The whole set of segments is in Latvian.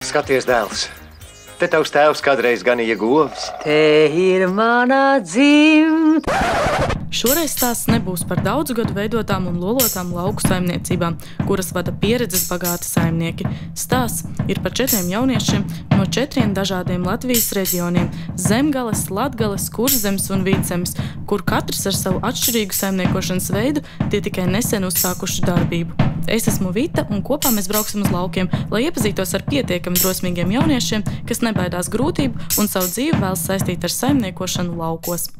Skaties, dēls. Te tavs tēvs kādreiz ganīja govs. Te ir mana dzimta. Šoreiz stāsts nebūs par daudzu gadu veidotām un lolotām lauku saimniecībām, kuras vada pieredzes bagāti saimnieki. Stāsts ir par 4 jauniešiem no 4 dažādiem Latvijas reģioniem – Zemgales, Latgales, Kurzemes un Vidzemes, kur katrs ar savu atšķirīgu saimniekošanas veidu tie tikai nesen uzsākuši darbību. Es esmu Vita, un kopā mēs brauksim uz laukiem, lai iepazītos ar pietiekami drosmīgiem jauniešiem, kas nebaidās grūtību un savu dzīvi vēlas saistīt ar saimniekošanu laukos.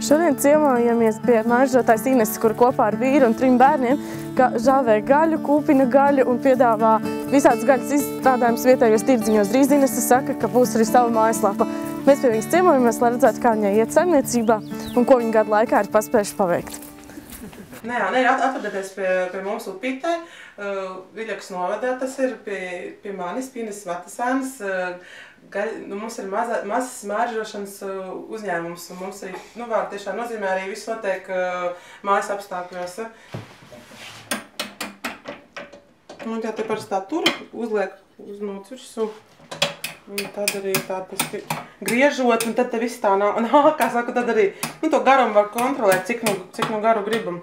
Šodien ciemojamies pie mairžotājas Ineses, kur kopā ar vīru un 3 bērniem žāvē gaļu, kūpina gaļu un piedāvā visādus gaļas izstrādājumus vietējos tirdziņos. Drīz Inese saka, ka būs arī sava mājaslapa. Mēs pie viņas ciemojamies, lai redzētu, kā viņai iet saimniecībā un ko viņa gadu laikā ir paspējuši paveikt. Atvadāties pie mums Upītē, Viļakas novadā, tas ir pie manis, pie Ineses Vatasēnas. Mums ir mazs mēržošanas uzņēmums, un mums arī, vārdu tiešām nozīmē arī viss notiek mājas apstākļos. Un kā te parasti tā tur uzliek uz nocursu, un tad arī tādas griežot, un tad te viss tā nākās, tad arī to garumu var kontrolēt, cik nu garu gribam.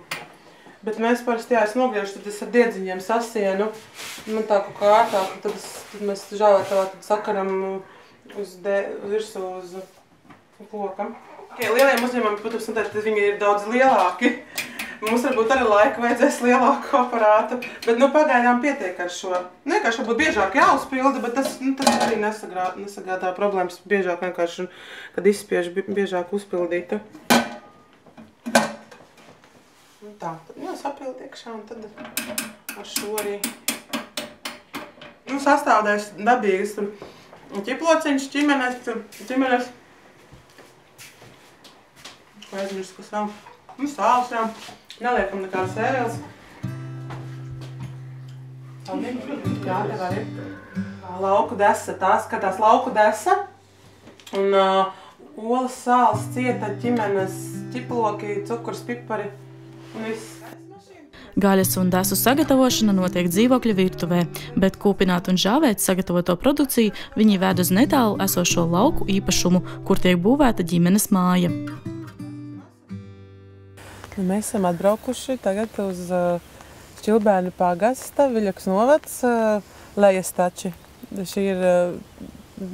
Bet mēs parasti, es nogriežu, tad es ar diedziņiem sasienu, man tā kaut kā ārtāk, un tad mēs žāvētavā sakaram virsū uz lokam. Lielajiem uzņēmumiem, protams, tad viņi ir daudz lielāki. Mums varbūt arī laika vajadzēs lielāku aparātu, bet pagaidām pietiek ar šo. Vienkārši varbūt biežāk jāuzpilda, bet tas arī nesagādā problēmas biežāk vienkārši, kad izspiež biežāk uzpildītu. Tā, tad sapildi iekšā un tad ar šo arī sastāvdaļas dabīgas. Ķiplociņš, ķimenes. Aizmirst, kas vēl. Sāls jau. Neliekam nekādas sēreles. Jā, tev arī. Lauku desa, tās skatās lauku desa. Un olas, sāls, cieta, ķimenes, ķiploki, cukurs, pipari un viss. Gaļas un desu sagatavošana notiek dzīvokļa virtuvē, bet kūpināt un žāvēt sagatavoto produkciju viņi ved uz netālu esošo lauku īpašumu, kur tiek būvēta ģimenes māja. Mēs esam atbraukuši tagad uz Šķilbēnu pagasta, Viļakas novads, Lejastači. Šī ir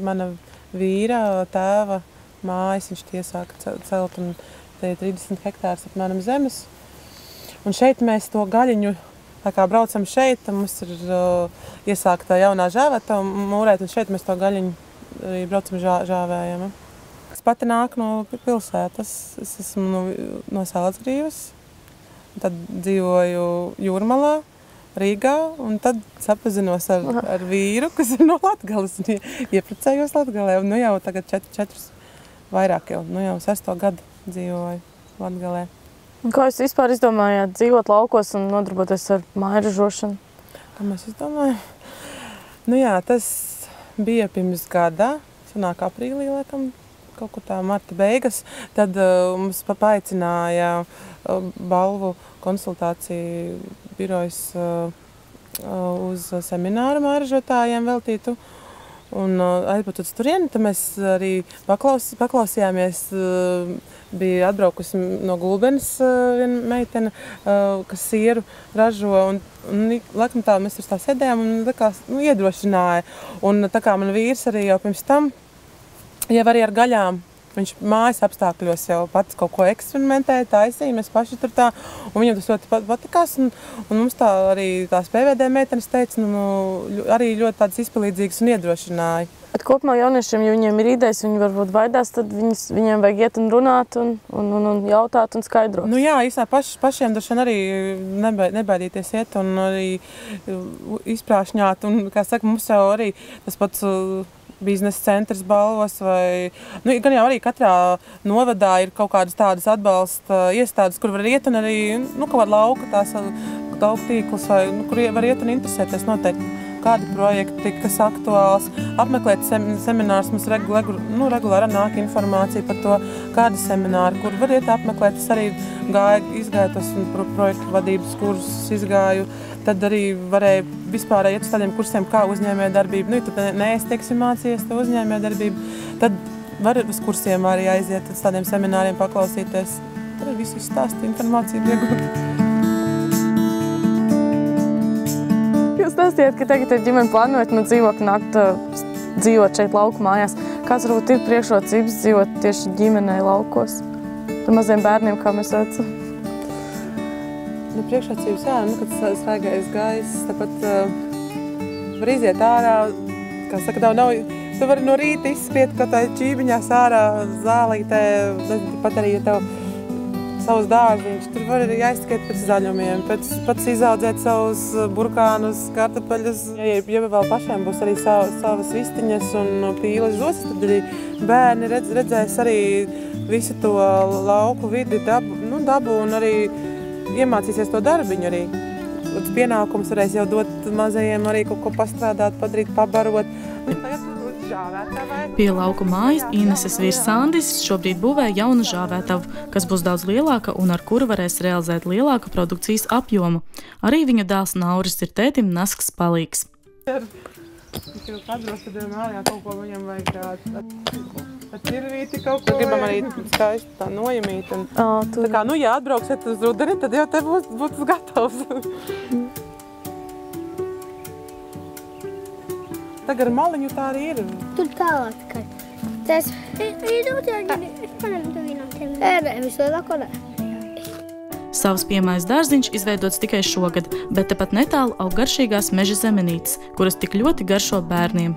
mana vīra, tēva mājas, viņš tiesāka celt, un te ir 30 hektārs apmēram zemes. Un šeit mēs to gaļiņu, tā kā braucam šeit, mums ir iesākta jaunā žāvēta mūrēt, un šeit mēs to gaļiņu arī braucam žāvējam. Es pati nāku no pilsētas, es esmu no Salacgrīvas, tad dzīvoju Jūrmalā, Rīgā, un tad sapazinos ar vīru, kas ir no Latgales, un ieprecējos Latgalē, un jau tagad 4 vairāk jau 6. gadu dzīvoju Latgalē. Un kā jūs vispār izdomājāt dzīvot laukos un nodarboties ar mairžošanu? Kā mēs izdomājām? Tas bija pirms gada, sanāk aprīlī, laikam, kaut kur tā marta beigas. Tad mums paaicināja balvu konsultāciju birojas uz semināru mairžotājiem veltītu. Un aizbraucot uz turieni, tad mēs arī paklausījāmies, bija atbraukusi no Gulbenes viena meitene, kas sieru ražo, un laikam tā mēs tur tā sēdējām un likās, iedrošināja. Un tā kā man vīrs arī jau pirms tam, jau arī ar gaļām, viņš mājas apstākļos jau pats kaut ko eksperimentēja, taisīja, mēs paši tur tā, un viņam tas ļoti patikās, un mums tā arī tās PVD meitenes teica, arī ļoti tādas izpalīdzīgas un iedrošināja. Bet kopumā jauniešiem, ja viņiem ir idejas, viņi varbūt baidās, tad viņiem vajag iet un runāt un jautāt un skaidrot. Jā, īstenībā pašiem droši vien arī nebaidīties iet un arī izprāšņāt, un, kā saka, mums jau arī tas pats biznesa centrs balvas vai, gan jau arī katrā novadā ir kaut kādas tādas atbalsta iestādes, kur var iet un arī, kaut kāda lauka tās lauka tīkls vai, kur var iet un interesēties noteikti kādi projekti, kas aktuāls, apmeklēt seminārus, mums regulāri nāk informācija par to, kādi semināri, kur var iet apmeklēt. Es arī izgāju tos projektu vadības kursus, izgāju, tad arī varēju vispār iet uz tādiem kursiem kā uzņēmējdarbība. Nu, tad neesi, teiksim, mācījies to uzņēmējdarbību, tad var uz kursiem arī aiziet, uz tādiem semināriem paklausīties. Tad arī visu stāstu informāciju iegūt. Jūs stāstījāt, ka tagad ir ģimene plānojat no dzīvokļa nākt dzīvot šeit lauku mājās. Kāds varbūt ir priekšrocības dzīvot tieši ģimenei laukos? Ar maziem bērniem, kā mēs redzam. Nu, priekšrocības, jā, kad svaigais gaiss, tāpat var iziet ārā, kā saka, tu vari no rīta izspiet kaut tā ķībiņās ārā zālītē, pat arī, ja tev savus dārziņus, tur var arī aizskriet pēc zaļumiem, pats izaudzēt savus burkānus, kartupeļus. Ja vēl pašiem būs arī savas vistiņas un pīles zosis, tad arī bērni redzēs arī visu to lauku vidi, dabu un arī iemācīsies to darbiņu arī. Līdz pienākums varēs jau dot mazajiem arī kaut ko pastrādāt, padarīt, pabarot. Pie lauku mājas Ineses vīrs Sandis šobrīd būvē jaunu žāvētavu, kas būs daudz lielāka un ar kuru varēs realizēt lielāku produkcijas apjomu. Arī viņa dēls Nauris ir tētim nasks palīgs. Viņš jau kadros, tad jau mājā kaut ko viņam vajag ar ķirvīti kaut ko. Gribam arī skaisti tā nojamīt. Tā kā, ja atbrauksiet uz rudeni, tad jau te būs gatavs. Tagad ar maliņu tā arī ir. Tur tālāk, kad tas ir daudz, es panam tu vienam tevi. Vislielāko ne. Savs piemājas dārziņš izveidots tikai šogad, bet tepat netālu aug garšīgās meža zemenītes, kuras tik ļoti garšo bērniem.